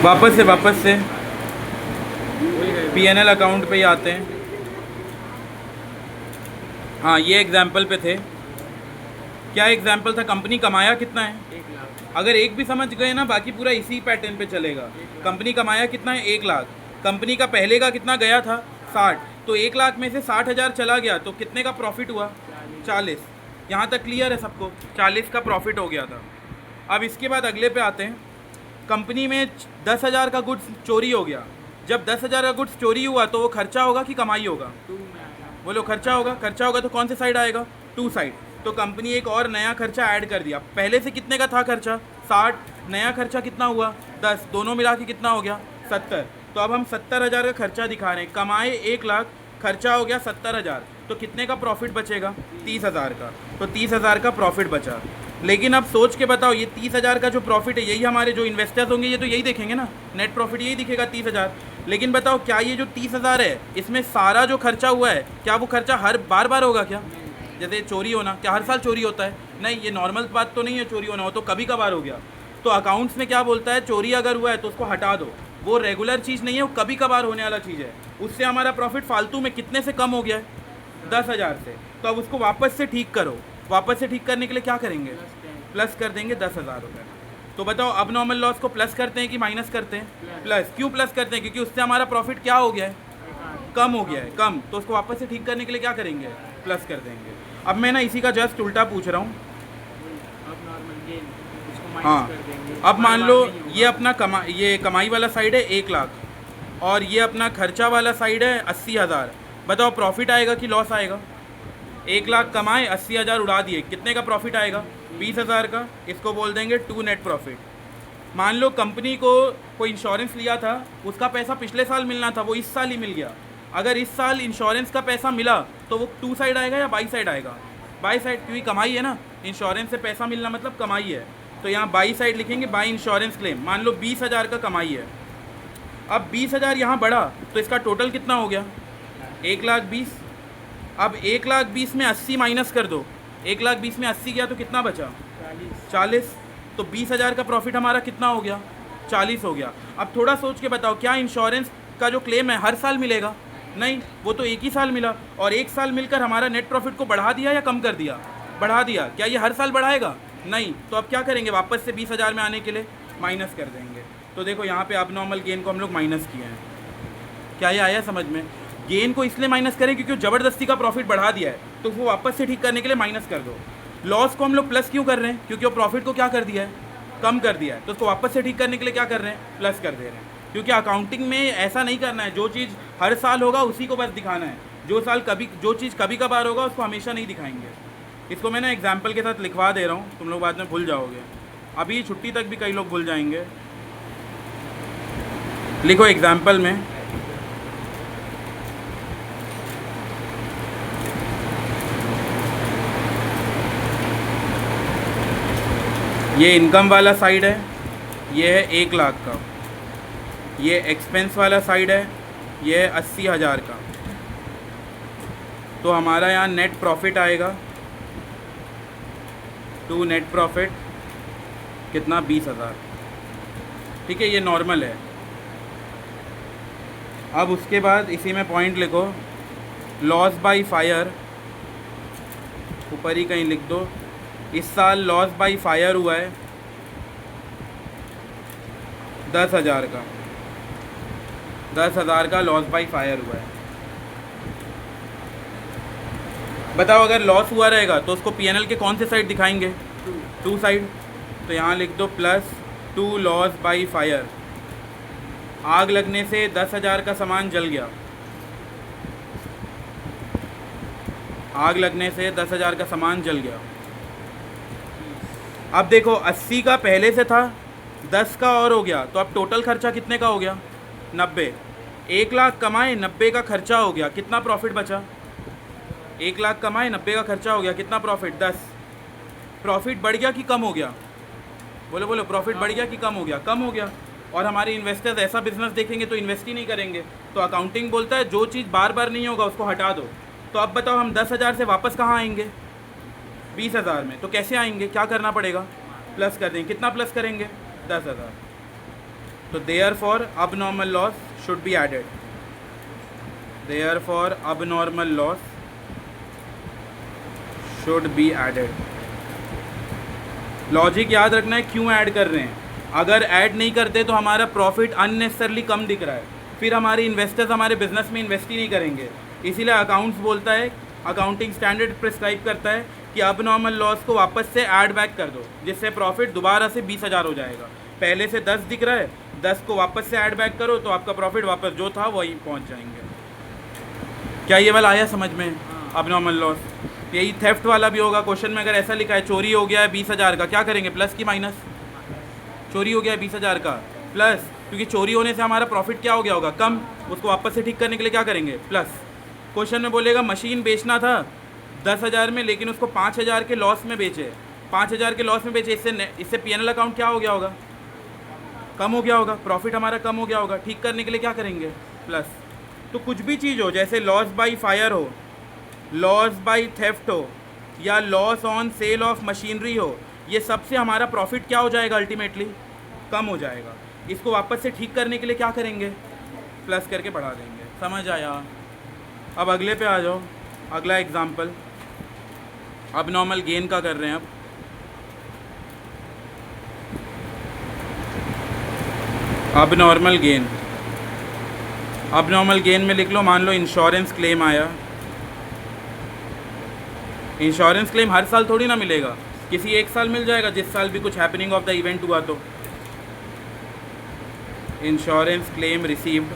वापस से PNL account पे ही आते हैं। हाँ, ये एग्जाम्पल पे थे। क्या एग्जाम्पल था? कंपनी कमाया कितना है? 1 लाख। अगर एक भी समझ गए ना, बाकी पूरा इसी पैटर्न पे चलेगा। कंपनी कमाया कितना है? 1 लाख। कंपनी का पहले का कितना गया था? 60। तो 1 लाख में से 60,000 चला गया, तो कितने का प्रॉफिट हुआ? 40। यहाँ तक क्लियर है सबको? 40 का प्रॉफिट हो गया था। अब इसके बाद अगले पे आते हैं। कंपनी में 10,000 का गुड्स चोरी हो गया। जब 10,000 का गुड्स चोरी हुआ तो वो खर्चा होगा कि कमाई होगा? 2 में आ गया। बोलो खर्चा होगा। खर्चा होगा तो कौन से साइड आएगा? 2 साइड। तो कंपनी एक और नया खर्चा ऐड कर दिया। पहले से कितने का था खर्चा? 60। नया खर्चा कितना हुआ? 10। दोनों मिला के कितना हो गया? 70। तो अब हम 70,000 का खर्चा दिखा रहे हैं। कमाए 1 लाख, खर्चा हो गया 70,000। तो कितने का प्रॉफिट बचेगा? 30,000 का। तो 30,000 का प्रॉफिट बचा। लेकिन अब सोच के बताओ, ये 30,000 का जो प्रॉफिट है, यही हमारे जो इन्वेस्टर्स होंगे ये तो यही देखेंगे ना, नेट प्रॉफिट यही दिखेगा 30,000। लेकिन बताओ, क्या ये जो 30,000 है, इसमें सारा जो खर्चा हुआ है, क्या वो खर्चा हर बार होगा क्या? जैसे चोरी होना, क्या हर साल चोरी होता है? नहीं, ये नॉर्मल बात तो नहीं है चोरी होना, हो तो कभी कभार हो गया। तो अकाउंट्स में क्या बोलता है? चोरी अगर हुआ है तो उसको हटा दो। वो रेगुलर चीज़ नहीं है, वो कभी कभार होने वाला चीज़ है। उससे हमारा प्रॉफिट फालतू में कितने से कम हो गया है? 10,000 से। तो अब उसको वापस से ठीक करो। वापस से ठीक करने के लिए क्या करेंगे? प्लस कर देंगे 10,000 रुपये। तो बताओ, अब नॉर्मल लॉस को प्लस करते हैं कि माइनस करते हैं? प्लस। क्यों प्लस करते हैं? क्योंकि उससे हमारा प्रॉफिट क्या हो गया है? कम हो गया है, कम। तो उसको वापस से ठीक करने के लिए क्या करेंगे? प्लस कर देंगे। अब मैं ना इसी का जस्ट उल्टा पूछ रहा हूँ। अब नॉर्मल गेन इसको माइनस हाँ, कर देंगे। अब मान लो बार-बार नहीं ये होगा। अपना ये कमाई वाला साइड है 1 लाख, और ये अपना खर्चा वाला साइड है 80,000। बताओ प्रॉफिट आएगा कि लॉस आएगा? 1 लाख कमाए, 80,000 उड़ा दिए, कितने का प्रॉफिट आएगा? 20,000 का। इसको बोल देंगे 2 नेट प्रॉफिट। मान लो कंपनी को कोई इंश्योरेंस लिया था, उसका पैसा पिछले साल मिलना था, वो इस साल ही मिल गया। अगर इस साल इंश्योरेंस का पैसा मिला तो वो 2 साइड आएगा या बाई साइड आएगा? बाई साइड, क्योंकि कमाई है ना। इंश्योरेंस से पैसा मिलना मतलब कमाई है। तो यहाँ बाई साइड लिखेंगे, बाई इंश्योरेंस क्लेम। मान लो 20,000 का कमाई है। अब 20,000 यहाँ बढ़ा तो इसका टोटल कितना हो गया? 1,20,000। अब 1,20,000 में 80 माइनस कर दो। 1,20,000 में 80 गया तो कितना बचा? 40। तो 20,000 का प्रॉफिट हमारा कितना हो गया? 40 हो गया। अब थोड़ा सोच के बताओ, क्या इंश्योरेंस का जो क्लेम है हर साल मिलेगा? नहीं, वो तो एक ही साल मिला। और एक साल मिलकर हमारा नेट प्रॉफिट को बढ़ा दिया या कम कर दिया? बढ़ा दिया। क्या ये हर साल बढ़ाएगा? नहीं। तो अब क्या करेंगे? वापस से 20,000 में आने के लिए माइनस कर देंगे। तो देखो यहाँ पे अब नॉर्मल गेन को हम लोग माइनस किए हैं। क्या ये आया समझ में? गेन को इसलिए माइनस करें क्योंकि ज़बरदस्ती का प्रॉफिट बढ़ा दिया है, तो वो वापस से ठीक करने के लिए माइनस कर दो। लॉस को हम लोग प्लस क्यों कर रहे हैं? क्योंकि वो प्रॉफिट को क्या कर दिया है? कम कर दिया है। तो उसको वापस से ठीक करने के लिए क्या कर रहे हैं? प्लस कर दे रहे हैं। क्योंकि अकाउंटिंग में ऐसा नहीं करना है, जो चीज़ हर साल होगा उसी को बस दिखाना है। जो चीज़ कभी कभार होगा उसको हमेशा नहीं दिखाएंगे। इसको मैं ना एग्जाम्पल के साथ लिखवा दे रहा हूँ, तुम लोग बाद में भूल जाओगे। अभी छुट्टी तक भी कई लोग भूल जाएंगे। लिखो एग्जाम्पल में, ये इनकम वाला साइड है, ये है 1 लाख का। ये एक्सपेंस वाला साइड है, ये है 80,000 का। तो हमारा यहाँ नेट प्रॉफिट आएगा, टू नेट प्रॉफिट कितना? 20,000। ठीक है, ये नॉर्मल है। अब उसके बाद इसी में पॉइंट लिखो, लॉस बाय फायर, ऊपर ही कहीं लिख दो। इस साल लॉस बाय फायर हुआ है 10,000 का। 10,000 का लॉस बाय फायर हुआ है। बताओ, अगर लॉस हुआ रहेगा तो उसको पीएनएल के कौन से साइड दिखाएंगे? 2 साइड। तो यहाँ लिख दो प्लस 2 लॉस बाय फायर। आग लगने से 10,000 का सामान जल गया। आग लगने से 10,000 का सामान जल गया। अब देखो 80 का पहले से था, 10 का और हो गया, तो अब टोटल खर्चा कितने का हो गया? 90। 1 लाख कमाए, 90 का खर्चा हो गया, कितना प्रॉफिट बचा? 1 लाख कमाए, 90 का खर्चा हो गया, कितना प्रॉफिट? 10। प्रॉफिट बढ़ गया कि कम हो गया? बोलो बोलो, प्रॉफिट बढ़ गया कि कम हो गया? कम हो गया। और हमारे इन्वेस्टर्स ऐसा बिजनेस देखेंगे तो इन्वेस्ट ही नहीं करेंगे। तो अकाउंटिंग बोलता है जो चीज़ बार बार नहीं होगा उसको हटा दो। तो अब बताओ, हम 10,000 से वापस कहाँ आएंगे? 20,000 में। तो कैसे आएंगे? क्या करना पड़ेगा? प्लस कर देंगे। कितना प्लस करेंगे? 10,000। तो therefore abnormal loss should be added, therefore abnormal loss should be added. Logic याद रखना है क्यों ऐड कर रहे हैं। अगर ऐड नहीं करते तो हमारा प्रॉफिट अननेसेसरली कम दिख रहा है, फिर हमारे इन्वेस्टर्स हमारे बिजनेस में इन्वेस्ट ही नहीं करेंगे। इसीलिए अकाउंट्स बोलता है, अकाउंटिंग स्टैंडर्ड प्रिस्क्राइब करता है कि अब नॉर्मल लॉस को वापस से ऐड बैक कर दो, जिससे प्रॉफिट दोबारा से 20,000 हो जाएगा। पहले से 10 दिख रहा है, 10 को वापस से ऐड बैक करो तो आपका प्रॉफिट वापस जो था वही पहुंच जाएंगे। क्या ये वाला आया समझ में? अब नॉर्मल लॉस यही थेफ्ट वाला भी होगा। क्वेश्चन में अगर ऐसा लिखा है चोरी हो गया है 20,000 का, क्या करेंगे? प्लस की माइनस? चोरी हो गया है 20,000 का प्लस, क्योंकि चोरी होने से हमारा प्रॉफिट क्या हो गया होगा? कम। उसको वापस से ठीक करने के लिए क्या करेंगे? प्लस। क्वेश्चन में बोलेगा मशीन बेचना था 10,000 में, लेकिन उसको 5,000 के लॉस में बेचे, 5,000 के लॉस में बेचे, इससे पीएनएल अकाउंट क्या हो गया होगा? कम हो गया होगा, प्रॉफिट हमारा कम हो गया होगा। ठीक करने के लिए क्या करेंगे? प्लस। तो कुछ भी चीज़ हो, जैसे लॉस बाई फायर हो, लॉस बाई थेफ्ट हो, या loss on sale of machinery हो, ये सबसे हमारा प्रॉफिट क्या हो जाएगा? अल्टीमेटली कम हो जाएगा। इसको वापस से ठीक करने के लिए क्या करेंगे? प्लस करके बढ़ा देंगे। समझ आया? अब अगले पे आ जाओ। अगला एग्जाम्पल अब नॉर्मल गेन का कर रहे हैं। अब नॉर्मल गेन, अब नॉर्मल गेन में लिख लो, मान लो इंश्योरेंस क्लेम आया। इंश्योरेंस क्लेम हर साल थोड़ी ना मिलेगा, किसी एक साल मिल जाएगा, जिस साल भी कुछ हैपनिंग ऑफ द इवेंट हुआ तो। इंश्योरेंस क्लेम रिसीव्ड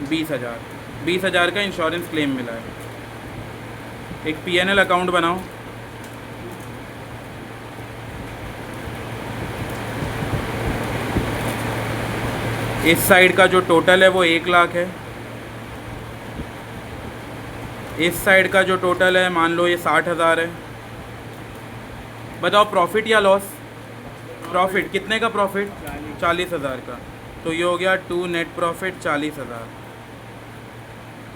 20,000, 20,000 का इंश्योरेंस क्लेम मिला है। एक पीएनएल अकाउंट बनाओ। इस साइड का जो टोटल है वो 1 लाख है, इस साइड का जो टोटल है मान लो ये 60,000 है। बताओ प्रॉफिट या लॉस? प्रॉफिट। कितने का प्रॉफिट? 40,000 का। तो ये हो गया टू नेट प्रॉफिट 40,000।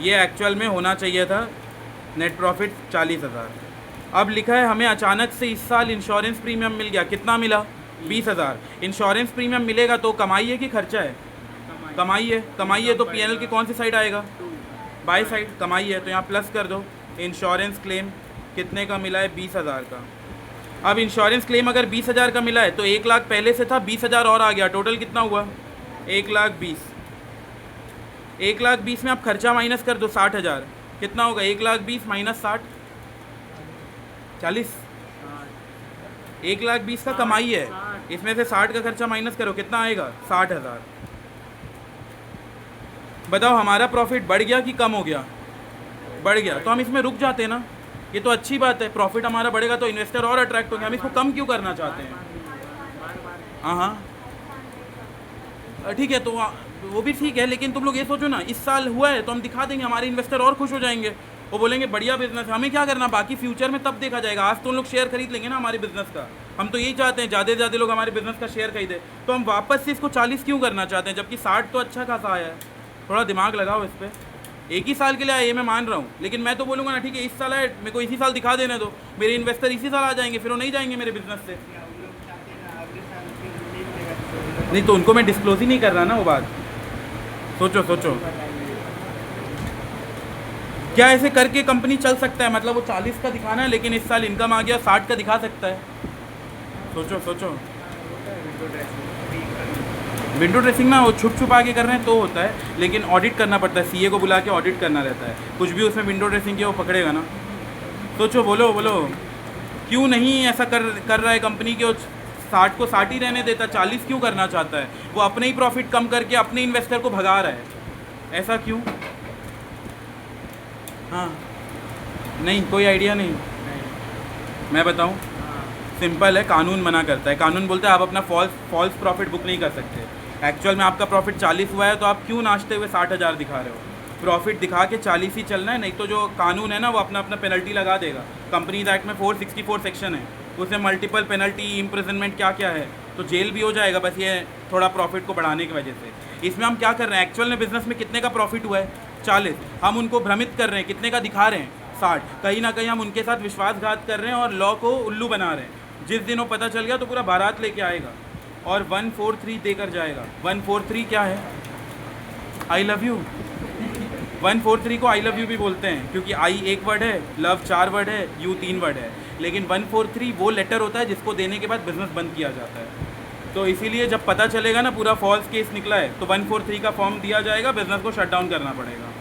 ये एक्चुअल में होना चाहिए था नेट प्रॉफिट 40,000। अब लिखा है हमें अचानक से इस साल इंश्योरेंस प्रीमियम मिल गया। कितना मिला? 20,000। इंश्योरेंस प्रीमियम मिलेगा तो कमाई है कि खर्चा है? कमाई है। कमाई है तो पीएनएल की कौन सी साइड आएगा? By side. कमाई है तो यहाँ प्लस कर दो। इंश्योरेंस क्लेम कितने का मिला है? 20,000 का। अब इंश्योरेंस क्लेम अगर 20,000 का मिला है तो 1 लाख पहले से था, 20,000 और आ गया, टोटल कितना हुआ? 1,20,000। 1,20,000 में आप खर्चा माइनस कर दो 60,000, कितना होगा? 1,20,000 माइनस 60, 40। 1,20,000 का कमाई है, इसमें से 60 का खर्चा माइनस करो, कितना आएगा? 60,000। बताओ हमारा प्रॉफिट बढ़ गया कि कम हो गया? बढ़ गया। तो हम इसमें रुक जाते हैं ना, ये तो अच्छी बात है। प्रॉफिट हमारा बढ़ेगा तो इन्वेस्टर और अट्रैक्ट होंगे। हम इसको कम क्यों करना चाहते हैं? हाँ हाँ ठीक है, तो वो भी ठीक है, लेकिन तुम लोग ये सोचो ना, इस साल हुआ है तो हम दिखा देंगे, हमारे इन्वेस्टर और खुश हो जाएंगे, वो बोलेंगे बढ़िया बिजनेस है। हमें क्या करना, बाकी फ्यूचर में तब देखा जाएगा। आज तो उन लोग शेयर खरीद लेंगे ना हमारे बिजनेस का। हम तो यही चाहते हैं ज़्यादा से ज़्यादा लोग हमारे बिजनेस का शेयर खरीदे। तो हम वापस से इसको 40 क्यों करना चाहते हैं, जबकि 60 तो अच्छा खासा आया है? थोड़ा दिमाग लगाओ इस पर। एक ही साल के लिए आया ये मैं मान रहा हूँ, लेकिन मैं तो बोलूँगा ना ठीक है इस साल आए, मेरे को इसी साल दिखा देने दो, मेरे इन्वेस्टर इसी साल आ जाएंगे, फिर वो नहीं जाएंगे मेरे बिजनेस से। नहीं तो उनको मैं डिस्क्लोज ही नहीं कर रहा ना वो बात। सोचो सोचो, क्या ऐसे करके कंपनी चल सकता है? मतलब वो 40 का दिखाना है लेकिन इस साल इनकम आ गया 60 का दिखा सकता है? सोचो सोचो। विंडो ड्रेसिंग ना वो छुप छुपा के कर रहे हैं तो होता है, लेकिन ऑडिट करना पड़ता है, सीए को बुला के ऑडिट करना रहता है। कुछ भी उसमें विंडो ड्रेसिंग किया वो पकड़ेगा ना। सोचो, बोलो बोलो, क्यों नहीं ऐसा कर रहा है कंपनी के? 60 को 60 ही रहने देता, 40 क्यों करना चाहता है? वो अपने ही प्रॉफिट कम करके अपने इन्वेस्टर को भगा रहा है, ऐसा क्यों? हाँ नहीं, कोई आइडिया नहीं? मैं बताऊँ, सिंपल है, कानून मना करता है। कानून बोलता है आप अपना फॉल्स प्रॉफिट बुक नहीं कर सकते। एक्चुअल में आपका प्रॉफिट 40 हुआ है तो आप क्यों नाचते हुए 60,000 दिखा रहे हो? प्रॉफिट दिखा के 40 ही चलना है, नहीं तो जो कानून है ना वो अपना अपना पेनल्टी लगा देगा। कंपनीज एक्ट में 464 सेक्शन है, उसमें मल्टीपल पेनल्टी, इम्प्रिजनमेंट क्या क्या है, तो जेल भी हो जाएगा बस ये थोड़ा प्रॉफिट को बढ़ाने की वजह से। इसमें हम क्या कर रहे हैं, एक्चुअल में बिजनेस में कितने का प्रॉफिट हुआ है? 40। हम उनको भ्रमित कर रहे हैं, कितने का दिखा रहे हैं? 60। कहीं ना कहीं हम उनके साथ विश्वासघात कर रहे हैं और लॉ को उल्लू बना रहे हैं। जिस दिन वो पता चल गया तो पूरा बारात लेके आएगा। और 143 देकर जाएगा। 143 क्या है? I love you. 143 को आई लव यू भी बोलते हैं क्योंकि आई एक वर्ड है, लव 4 वर्ड है, यू 3 वर्ड है। लेकिन 143 वो लेटर होता है जिसको देने के बाद बिजनेस बंद किया जाता है। तो इसीलिए जब पता चलेगा ना पूरा फॉल्स केस निकला है तो 143 का फॉर्म दिया जाएगा, बिजनेस को शट डाउन करना पड़ेगा।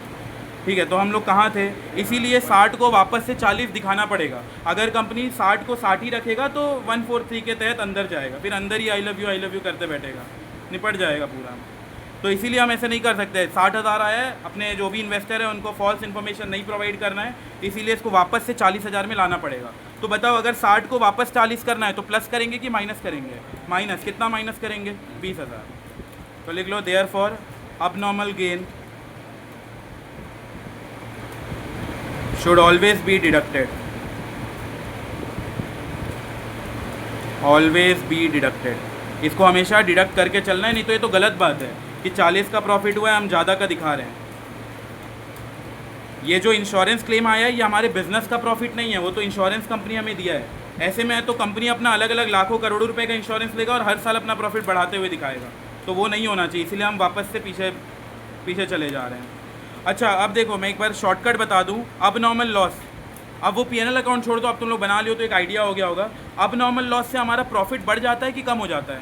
ठीक है, तो हम लोग कहाँ थे? इसीलिए 60 को वापस से 40 दिखाना पड़ेगा। अगर कंपनी 60 को 60 ही रखेगा तो 143 के तहत अंदर जाएगा, फिर अंदर ही आई लव यू करते बैठेगा, निपट जाएगा पूरा। तो इसीलिए हम ऐसे नहीं कर सकते। 60,000 आया है, अपने जो भी इन्वेस्टर है उनको फॉल्स इन्फॉर्मेशन नहीं प्रोवाइड करना है, इसीलिए इसको वापस से 40,000 में लाना पड़ेगा। तो बताओ, अगर 60 को वापस 40 करना है तो प्लस करेंगे कि माइनस करेंगे? माइनस। कितना माइनस करेंगे? 20,000। तो लिख लो therefore abnormal gain should always be deducted, always be deducted। इसको हमेशा डिडक्ट करके चलना है, नहीं तो ये तो गलत बात है कि 40 का प्रॉफिट हुआ है, हम ज़्यादा का दिखा रहे हैं। ये जो इंश्योरेंस क्लेम आया है ये हमारे बिजनेस का प्रॉफिट नहीं है, वो तो इंश्योरेंस कंपनी हमें दिया है। ऐसे में तो कंपनी अपना अलग अलग लाखों करोड़ों रुपए का इंश्योरेंस लेगा और हर साल अपना प्रॉफिट बढ़ाते हुए दिखाएगा, तो वो नहीं होना चाहिए। इसीलिए हम वापस से पीछे चले जा रहे हैं। अच्छा, अब देखो मैं एक बार शॉर्टकट बता दूं। अब नॉर्मल लॉस, अब वो पीएनएल अकाउंट छोड़ दो, अब तुम लोग बना लियो तो एक आइडिया हो गया होगा। अब नॉर्मल लॉस से हमारा प्रॉफिट बढ़ जाता है कि कम हो जाता है?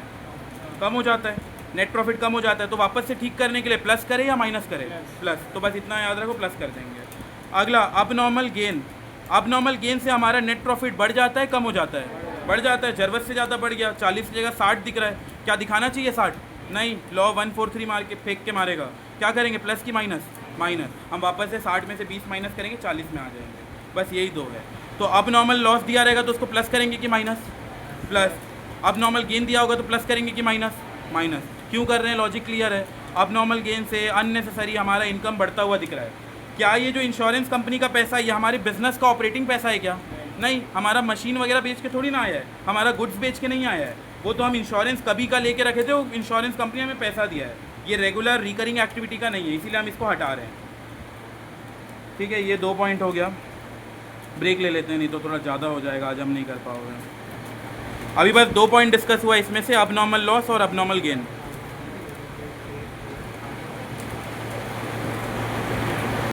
कम हो जाता है, नेट प्रॉफिट कम हो जाता है। तो वापस से ठीक करने के लिए प्लस करें या माइनस करें? प्लस। तो बस इतना याद रखो, प्लस कर देंगे। अगला अब नॉर्मल गेन। अब नॉर्मल गेन से हमारा नेट प्रॉफिट बढ़ जाता है, कम हो जाता है? बढ़ जाता है, ज़रूरत से ज़्यादा बढ़ गया। 40 की जगह 60 दिख रहा है, क्या दिखाना चाहिए 60? नहीं, लॉ 143 मार के फेंक के मारेगा। क्या करेंगे, प्लस की माइनस? माइनस। हम वापस से 60 में से 20 माइनस करेंगे, 40 में आ जाएंगे। बस यही दो है। तो अब नॉर्मल लॉस दिया रहेगा तो उसको प्लस करेंगे कि माइनस? प्लस। अब नॉर्मल गेन दिया होगा तो प्लस करेंगे कि माइनस? माइनस। क्यों कर रहे हैं? लॉजिक क्लियर है। अब नॉर्मल गेन से अननेसेसरी हमारा इनकम बढ़ता हुआ दिख रहा है। क्या ये जो इंश्योरेंस कंपनी का पैसा है ये हमारे बिजनेस का ऑपरेटिंग पैसा है क्या? नहीं, हमारा मशीन वगैरह बेच के थोड़ी ना आया है, हमारा गुड्स बेच के नहीं आया है। वो तो हम इंश्योरेंस कभी का लेके रखे थे, वो इंश्योरेंस कंपनी हमें पैसा दिया है। ये रेगुलर रिकरिंग एक्टिविटी का नहीं है, इसीलिए हम इसको हटा रहे हैं। ठीक है, ये 2 पॉइंट हो गया। ब्रेक ले लेते हैं, नहीं तो थोड़ा ज़्यादा हो जाएगा, आज हम नहीं कर पाओगे। अभी बस 2 पॉइंट डिस्कस हुआ इसमें से, अब नॉर्मल लॉस और अब नॉर्मल गेन।